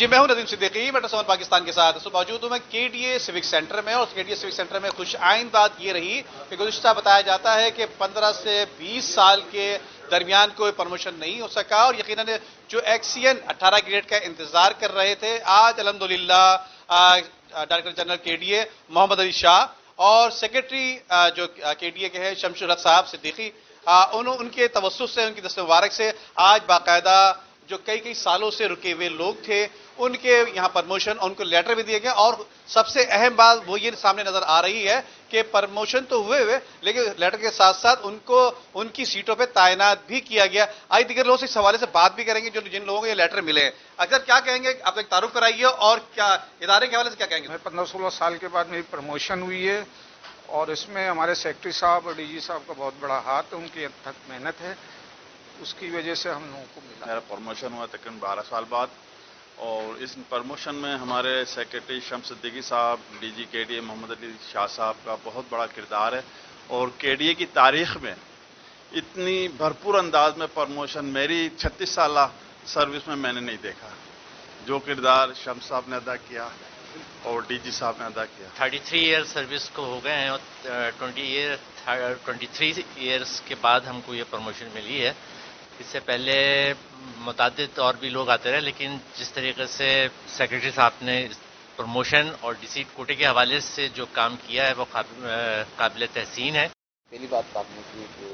جی میں ہوں ندیم صدیقی میٹرو پاکستان کے ساتھ موجود ہوں میں KDA سیوک سینٹر میں، اور KDA سیوک سینٹر میں خوش آئند بات یہ رہی کہ گزشتہ بتایا جاتا ہے کہ 15 سے 20 سال کے درمیان کوئی پروموشن نہیں ہو سکا، اور یقیناً جو ایکسین 18 گریڈ کا انتظار کر رہے تھے آج الحمدللہ ڈائریکٹر جنرل KDA محمد علی شاہ اور سیکرٹری جو KDA کے ہیں شمشیر الحق صاحب صدیقی، ان کے توسط سے، ان کی دست مبارک سے آج باقاعدہ جو کئی سالوں سے رکے ہوئے لوگ تھے ان کے یہاں پرموشن، ان کو لیٹر بھی دیے گئے، اور سب سے اہم بات وہ یہ سامنے نظر آ رہی ہے کہ پرموشن تو ہوئے لیکن لیٹر کے ساتھ ساتھ ان کو ان کی سیٹوں پہ تعینات بھی کیا گیا۔ آج دیگر لوگ اس حوالے سے بات بھی کریں گے جن لوگوں کو یہ لیٹر ملے ہیں۔ اکثر کیا کہیں گے، آپ ایک تعارف کرائیے اور کیا ادارے کے حوالے سے کیا کہیں گے؟ 15-16 سال کے بعد میری پروموشن ہوئی ہے، اور اس میں ہمارے سیکرٹری صاحب اور DG صاحب کا بہت بڑا ہاتھ ہے، ان کی انتھک محنت ہے، اس کی وجہ سے ہم لوگوں کو ملا۔ میرا پروموشن ہوا تقریباً 12 سال بعد، اور اس پروموشن میں ہمارے سیکرٹری شمس صدیقی صاحب، DG KDA محمد علی شاہ صاحب کا بہت بڑا کردار ہے، اور KDA کی تاریخ میں اتنی بھرپور انداز میں پروموشن میری 36 سالہ سروس میں نے نہیں دیکھا۔ جو کردار شمس صاحب نے ادا کیا اور DG صاحب نے ادا کیا۔ 33 ایئر سروس کو ہو گئے ہیں، اور 23 ایئرس کے بعد ہم کو یہ پروموشن ملی ہے۔ اس سے پہلے متعدد اور بھی لوگ آتے رہے، لیکن جس طریقے سے سیکرٹری صاحب نے پروموشن اور ڈی کوٹے کے حوالے سے جو کام کیا ہے وہ قابل تحسین ہے۔ پہلی بات آپ نے کی کہ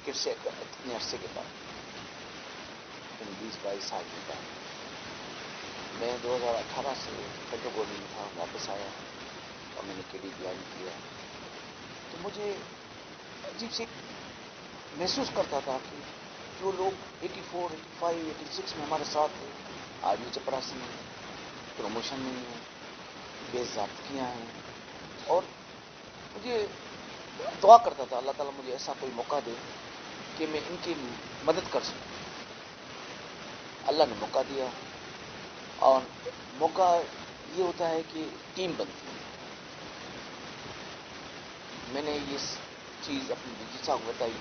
کس سے اتنے عرصے کے بعد 20-22 سال کے بعد میں 2018 سے فیڈرل گورنمنٹ میں تھا، واپس آیا اور میں نے KDA جوائن کیا، تو مجھے عجیب سے محسوس کرتا تھا کہ جو لوگ 84، 85، 86 میں ہمارے ساتھ تھے آج بھی چپراسی ہیں، پروموشن نہیں ہے، بے ضابطگیاں ہیں، اور مجھے دعا کرتا تھا اللہ تعالیٰ مجھے ایسا کوئی موقع دے کہ میں ان کی مدد کر سکوں۔ اللہ نے موقع دیا، اور موقع یہ ہوتا ہے کہ ٹیم بنتی ہے۔ میں نے یہ چیز اپنے DG صاحب کو بتائی،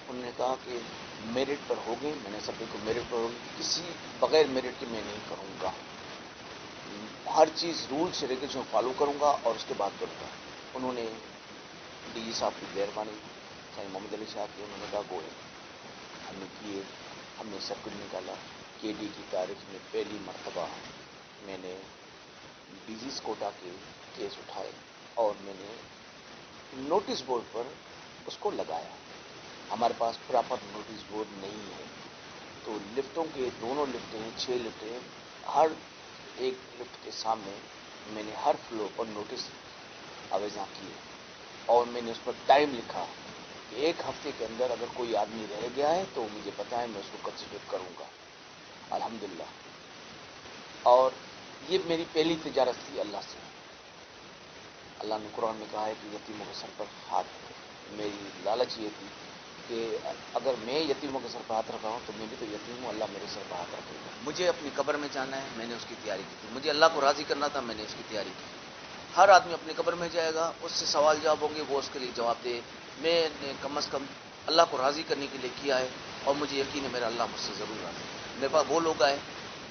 انہوں نے کہا کہ میرٹ پر ہوگی، میں نے سب کو میرٹ پر ہوگی، کسی بغیر میرٹ کے میں نہیں کروں گا، ہر چیز رولز ریگولیشن فالو کروں گا اور اس کے بعد کروں گا۔ انہوں نے DG صاحب کی مہربانی محمد علی صاحب کی، انہوں نے کہا گوئے ہم نے کیے، ہم نے سرکٹ نکالا۔ KDA کی تاریخ میں پہلی مرتبہ میں نے DG's کوٹا کے کیس اٹھائے اور میں نے نوٹس بورڈ پر اس کو لگایا۔ ہمارے پاس پراپر نوٹس بورڈ نہیں ہے، تو لفٹوں کے دونوں لفٹیں 6 لفٹیں، ہر ایک لفٹ کے سامنے میں نے ہر فلور پر نوٹس آویزاں کیے، اور میں نے اس پر ٹائم لکھا کہ 1 ہفتے کے اندر اگر کوئی آدمی رہ گیا ہے تو مجھے بتائیں، میں اس کو کنسیڈر کروں گا۔ الحمدللہ، اور یہ میری پہلی تجارت تھی اللہ سے۔ اللہ نے قرآن میں کہا ہے کہ یتیموں کے سر پر ہاتھ رکھو۔ میری لالچ یہ تھی کہ اگر میں یتیموں کے سر پر ہاتھ رکھا ہوں تو میں بھی تو یتیم ہوں، اللہ میرے سر پر ہاتھ رکھے گا۔ مجھے اپنی قبر میں جانا ہے، میں نے اس کی تیاری کی تھی، مجھے اللہ کو راضی کرنا تھا، میں نے اس کی تیاری کی۔ ہر آدمی اپنی قبر میں جائے گا، اس سے سوال جواب ہوں گے، وہ اس کے لیے جواب دے۔ میں نے کم از کم اللہ کو راضی کرنے کے لیے کیا ہے، اور مجھے یقین ہے میرا اللہ مجھ سے ضرور راضی ہے۔ میرے پاس وہ لوگ آئے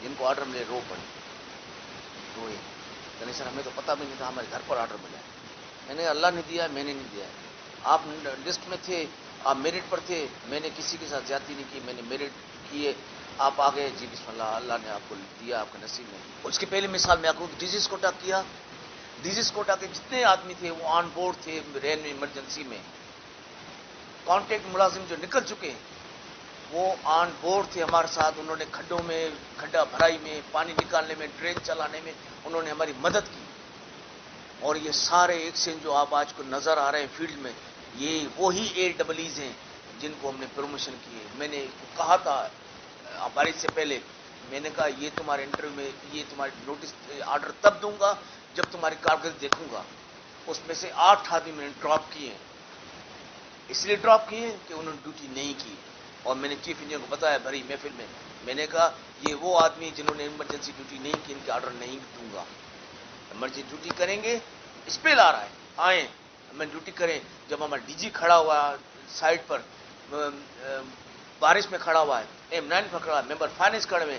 جن کو آرڈر ملے، رو پڑے، روئے کہ سر ہمیں تو پتہ بھی نہیں تھا، ہمارے گھر پر آرڈر ملا ہے۔ میں نے اللہ نے دیا ہے، میں نے نہیں دیا ہے۔ آپ لسٹ میں تھے، آپ میرٹ پر تھے، میں نے کسی کے ساتھ زیادتی نہیں کی، میں نے میرٹ کیے، آپ آ گئے، جی بسم اللہ، اللہ نے آپ کو دیا، آپ کا نصیب میں۔ اس کی پہلی مثال میں آپ کو DG's کوٹا کیا۔ DG's کوٹا کے جتنے آدمی تھے وہ آن بورڈ تھے ریلوے ایمرجنسی میں۔ کانٹیکٹ ملازم جو نکل چکے ہیں وہ آن بورڈ تھے ہمارے ساتھ، انہوں نے کھڈوں میں، کھڈا بھرائی میں، پانی نکالنے میں، ڈرین چلانے میں انہوں نے ہماری مدد کی۔ اور یہ سارے ایکسچینج جو آپ آج کو نظر آ رہے ہیں فیلڈ میں، یہ وہی AEEs ہیں جن کو ہم نے پروموشن کیے۔ میں نے کہا تھا بارش سے پہلے، میں نے کہا یہ تمہارے انٹرویو میں یہ تمہارے نوٹس آرڈر تب دوں گا جب تمہاری کارکردگی دیکھوں گا۔ اس میں سے 8 آدمی میں نے ڈراپ کیے ہیں، اس لیے ڈراپ کیے کہ انہوں نے ڈیوٹی نہیں کی، اور میں نے چیف انجینئر کو بتایا بھری محفل میں نے کہا یہ وہ آدمی جنہوں نے ایمرجنسی ڈیوٹی نہیں کی، ان کے آرڈر نہیں دوں گا۔ ایمرجنسی ڈیوٹی کریں گے، اسپیل آ رہا ہے، آئیں ہمیں ڈیوٹی کریں۔ جب ہمارا DG کھڑا ہوا سائٹ پر، بارش میں کھڑا ہوا ہے، M9 پر کھڑا ہے، ممبر فائنینس کھڑے ہوئے،